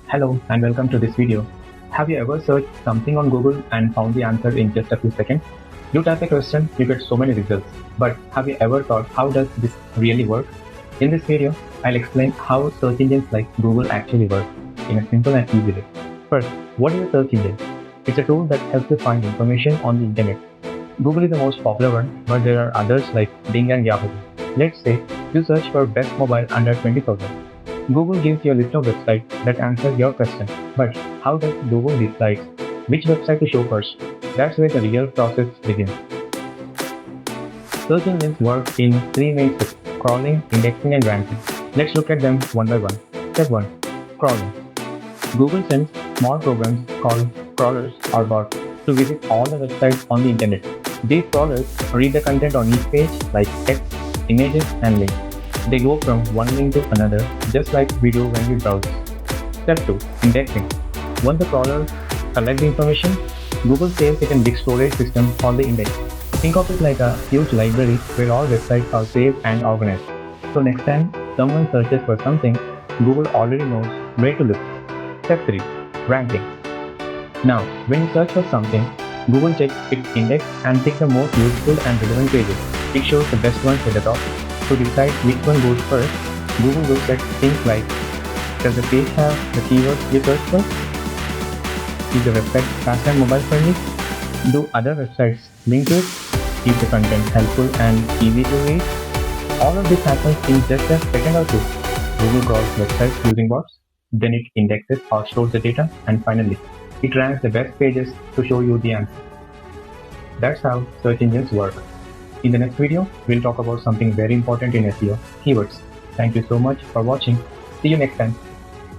Hello and welcome to this video. Have you ever searched something on Google and found the answer in just a few seconds? You type a question, you get so many results. But have you ever thought, how does this really work? In this video, I'll explain how search engines like Google actually work in a simple and easy way. First, what is a search engine? It's a tool that helps you find information on the internet. Google is the most popular one, but there are others like Bing and Yahoo. Let's say you search for best mobile under 20,000. Google gives you a list of websites that answer your question. But how does Google decide which website to show first? That's where the real process begins. Search engines work in three main steps: crawling, indexing, and ranking. Let's look at them one by one. Step 1. Crawling. Google sends small programs called crawlers or bots to visit all the websites on the internet. These crawlers read the content on each page like text, images, and links. They go from one link to another, just like we do when we browse. Step 2. Indexing. Once the crawlers collect the information, Google saves it in a big storage system called the index. Think of it like a huge library where all websites are saved and organized. So next time someone searches for something, Google already knows where to look. Step 3. Ranking. Now, when you search for something, Google checks its index and picks the most useful and relevant pages. It shows the best ones at the top. To decide which one goes first, Google looks at things like: does the page have the keywords you search for? Is the website fast and mobile friendly? Do other websites link to it? Is the content helpful and easy to read? All of this happens in just a second or two. Google crawls websites using bots, then it indexes or stores the data, and finally, it ranks the best pages to show you the answer. That's how search engines work. In the next video, we'll talk about something very important in SEO: keywords. Thank you so much for watching. See you next time.